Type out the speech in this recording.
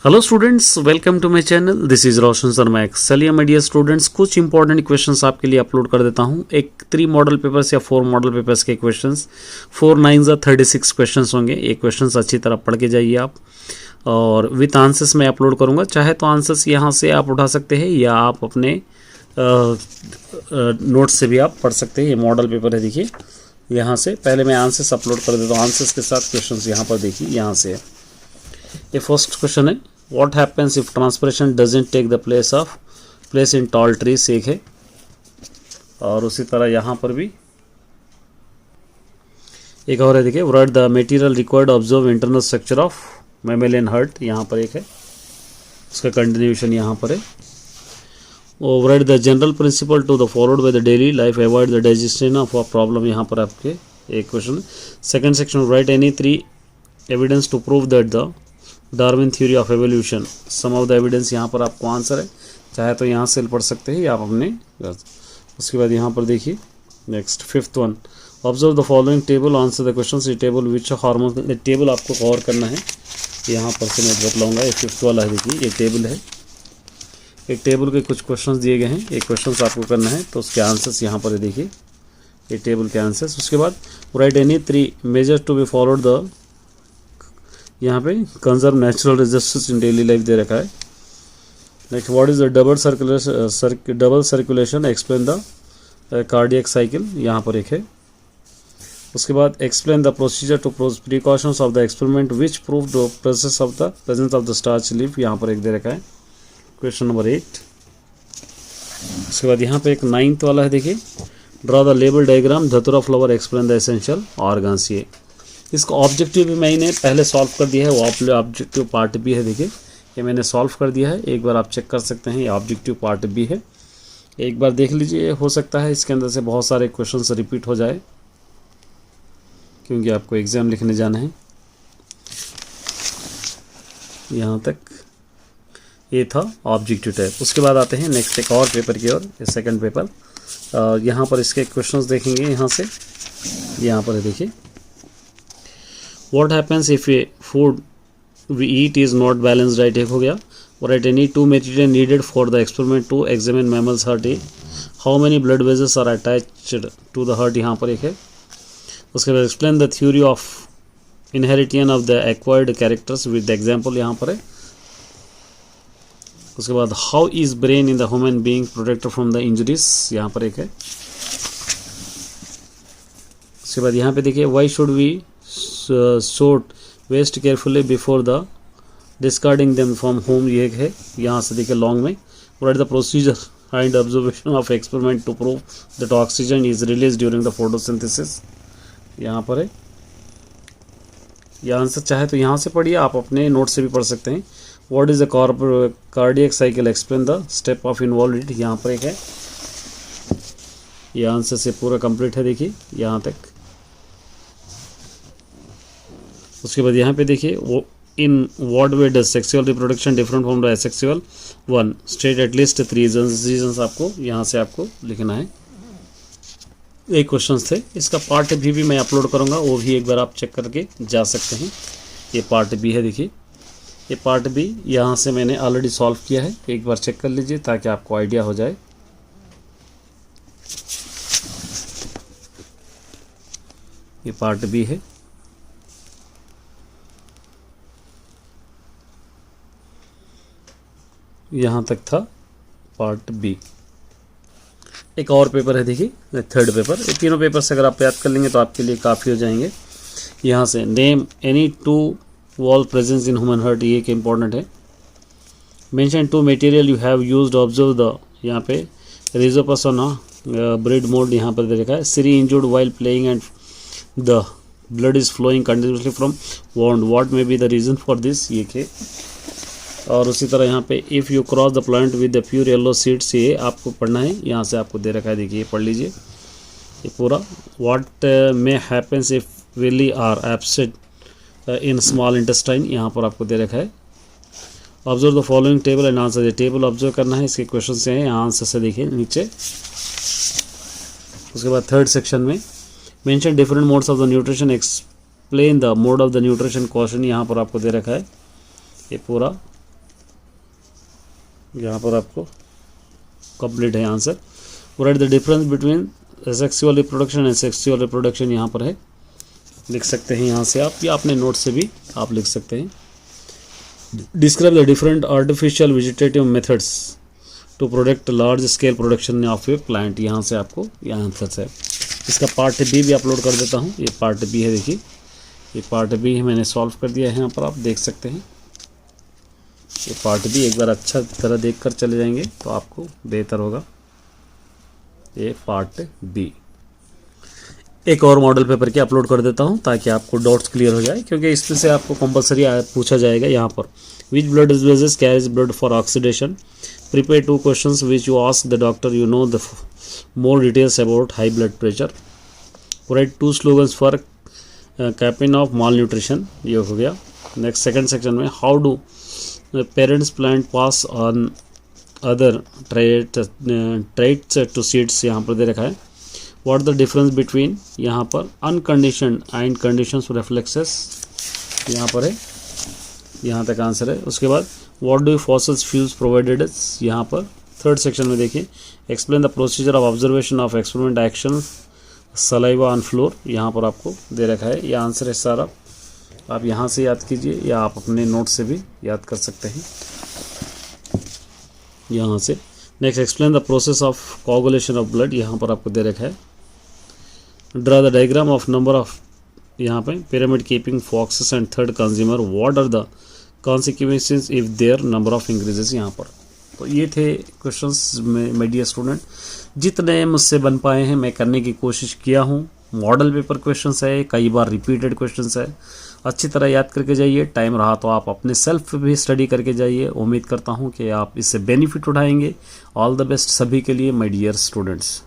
Hello students, welcome to my channel. This is Roshan Sharma. चलिए my dear students, कुछ important questions आपके लिए upload कर देता हूं। एक 3 मॉडल पेपर्स या 4 मॉडल पेपर्स के क्वेश्चंस, 4 9 36 क्वेश्चंस होंगे। ये क्वेश्चंस अच्छी तरह पढ़ के जाइए आप, और विथ आंसर्स मैं अपलोड करूंगा। चाहे तो आंसर्स यहाँ से आप उठा सकते हैं या आप अपने नोट्स से भी आप पढ़ सकते हैं। ये मॉडल पेपर है, देखिए यहाँ से। पहले मैं आंसर्स अपलोड कर देता हूँ, आंसर्स के साथ क्वेश्चंस यहाँ पर देखिए, यहाँ से है। ये फर्स्ट क्वेश्चन है, what happens if transpiration doesn't take the place in tall trees, एक है। और उसी तरह यहाँ पर भी एक और है, देखिए right the material required observe internal structure of mammalian heart, यहाँ पर एक है। उसका कंटिन्यूशन यहाँ पर है। और write the general principle to the followed by the daily life, avoid the digestion of a problem, यहाँ पर आपके एक क्वेश्चन है। Second section, write any 3 evidence to prove that the Darwin theory of evolution, some of the evidence, यहाँ पर आपको answer है। चाहे तो यहाँ से पढ़ सकते हैं या आप अपने। उसके बाद यहाँ पर देखिए next fifth one, observe the following table, answer the question. ये टेबल विच हार्मोन, टेबल आपको कवर करना है। यहाँ पर से मैं बतलाऊंगा, ये फिफ्थ वाला है, देखिए ये टेबल है। एक टेबल के कुछ क्वेश्चंस दिए गए हैं, एक क्वेश्चन आपको करना है, तो उसके आंसर्स यहाँ पर है, देखिए ये टेबल के आंसर्स। उसके बाद write any 3 measures to be followed the, यहाँ पे conserve natural resources in daily life दे रखा है। Next, what is the double circulation, explain the cardiac cycle, यहाँ पर एक है। उसके बाद explain the procedure to precautions of the experiment which prove the presence of the starch leaf, यहाँ पर एक दे रखा है, क्वेश्चन नंबर 8। उसके बाद यहाँ पे एक 9th वाला है, देखिए ड्रॉ द लेबल डायग्राम धतुरा flower, explain the essential organs. ये इसका ऑब्जेक्टिव भी मैंने पहले सॉल्व कर दिया है, वो ऑब्जेक्टिव पार्ट भी है, देखिए ये मैंने सॉल्व कर दिया है। एक बार आप चेक कर सकते हैं, ये ऑब्जेक्टिव पार्ट भी है, एक बार देख लीजिए। हो सकता है इसके अंदर से बहुत सारे क्वेश्चंस रिपीट हो जाए, क्योंकि आपको एग्जाम लिखने जाना है। यहाँ तक ये था ऑब्जेक्टिव टाइप। उसके बाद आते हैं नेक्स्ट एक और पेपर की ओर, सेकेंड पेपर। यहाँ पर इसके क्वेश्चंस देखेंगे, यहाँ से यहाँ पर है, देखिए What happens if a food we eat is not balanced diet, एक हो गया। और at any 2 material needed for the experiment to examine mammals heart, how many blood vessels are attached to the heart, यहाँ पर एक है। उसके बाद explain the theory of inheritance of the acquired characters with the example, यहाँ पर है। उसके बाद how is brain in the human being protected from the injuries, यहाँ पर एक है। उसके बाद यहाँ पे देखिए why should we sort waste carefully before the discarding them from home, ये है। यहाँ से देखिए लॉन्ग में, write the procedure and observation of experiment to prove that oxygen is released during the photosynthesis, यहाँ पर है। ये आंसर चाहे तो यहाँ से पढ़िए, आप अपने नोट से भी पढ़ सकते हैं। what is the cardiac cycle, explain the step of involved, यहाँ पर एक है। ये आंसर से पूरा कंप्लीट है, देखिए यहाँ तक। उसके बाद यहाँ पे देखिए वो in what way does sexual reproduction different from the asexual one, state at least 3 reasons आपको यहाँ से आपको लिखना है। एक क्वेश्चंस थे, इसका पार्ट भी मैं अपलोड करूँगा, वो भी एक बार आप चेक करके जा सकते हैं। ये पार्ट भी है, देखिए ये पार्ट भी यहाँ से मैंने ऑलरेडी सॉल्व किया है, एक बार चेक कर लीजिए ताकि आपको आइडिया हो जाए। ये पार्ट भी है। यहाँ तक था पार्ट बी। एक और पेपर है, देखिए थर्ड पेपर। ये तीनों पेपर से अगर आप याद कर लेंगे तो आपके लिए काफ़ी हो जाएंगे। यहाँ से name any 2 wall presence in human heart, ये एक इम्पॉर्टेंट है। Mention 2 material you have used, observe the, यहाँ पे रिजोपसोना ब्रेड मोल्ड, यहाँ पर दे रखा है। सीरी injured while playing and the blood is flowing continuously from wound, what may be the reason for this, ये के। और उसी तरह यहाँ पे if you cross the plant with the pure yellow seeds, ये आपको पढ़ना है, यहाँ से आपको दे रखा है, देखिए पढ़ लीजिए ये पूरा। What may happens if villi are absent in small intestine, यहाँ पर आपको दे रखा है। Observe the following table and answer, ये टेबल ऑब्जर्व करना है, इसके क्वेश्चन से हैं, यहाँ आंसर से देखिए नीचे। उसके बाद थर्ड सेक्शन में mention different modes of the nutrition, explain the mode of the nutrition question, यहाँ पर आपको दे रखा है ये पूरा। यहाँ पर आपको कंप्लीट है answer. Right the difference between sexual reproduction and sexual reproduction यहाँ पर है, लिख सकते हैं यहाँ से आप, या अपने नोट से भी आप लिख सकते हैं। Describe the different artificial vegetative methods to product large scale production of a plant, यहाँ से आपको यह आंसर है। इसका पार्ट बी भी अपलोड कर देता हूँ, ये पार्ट बी है, देखिए ये पार्ट बी है, मैंने सॉल्व कर दिया है, यहाँ पर आप देख सकते हैं। ये पार्ट बी एक बार अच्छा तरह देख कर चले जाएंगे तो आपको बेहतर होगा। ये पार्ट बी एक और मॉडल पेपर के अपलोड कर देता हूँ ताकि आपको डाउट्स क्लियर हो जाए, क्योंकि इसमें से आपको कंपलसरी पूछा जाएगा यहाँ पर। Which blood diseases carries blood for oxidation, prepare 2 questions which you ask the doctor, you know the more details about high blood pressure, write 2 slogans for campaign of malnutrition, ये हो गया। Next second section में how do parents plant pass on other traits to seeds, यहाँ पर दे रखा है। What the difference between, यहाँ पर अनकंडीशनड एंड कंडीशंस रिफ्लेक्सेस, यहाँ पर है, यहाँ तक आंसर है। उसके बाद what do fossils fuels provided, यहाँ पर थर्ड सेक्शन में देखिए explain the procedure of observation of experiment action saliva on floor, यहाँ पर आपको दे रखा है। ये आंसर है सारा, आप यहाँ से याद कीजिए या आप अपने नोट से भी याद कर सकते हैं यहाँ से। Next explain the process of coagulation of blood, यहाँ पर आपको दे रखा है। Draw the diagram of number of, यहाँ पे pyramid keeping foxes and third consumer, what are the consequences if their number of increases, यहाँ पर। तो ये थे क्वेश्चंस माय डियर स्टूडेंट, जितने मुझसे बन पाए हैं मैं करने की कोशिश किया हूँ। मॉडल पेपर क्वेश्चंस है, कई बार रिपीटेड क्वेश्चंस है, अच्छी तरह याद करके जाइए। टाइम रहा तो आप अपने सेल्फ भी स्टडी करके जाइए। उम्मीद करता हूँ कि आप इससे बेनिफिट उठाएंगे। ऑल द बेस्ट सभी के लिए माय डियर स्टूडेंट्स।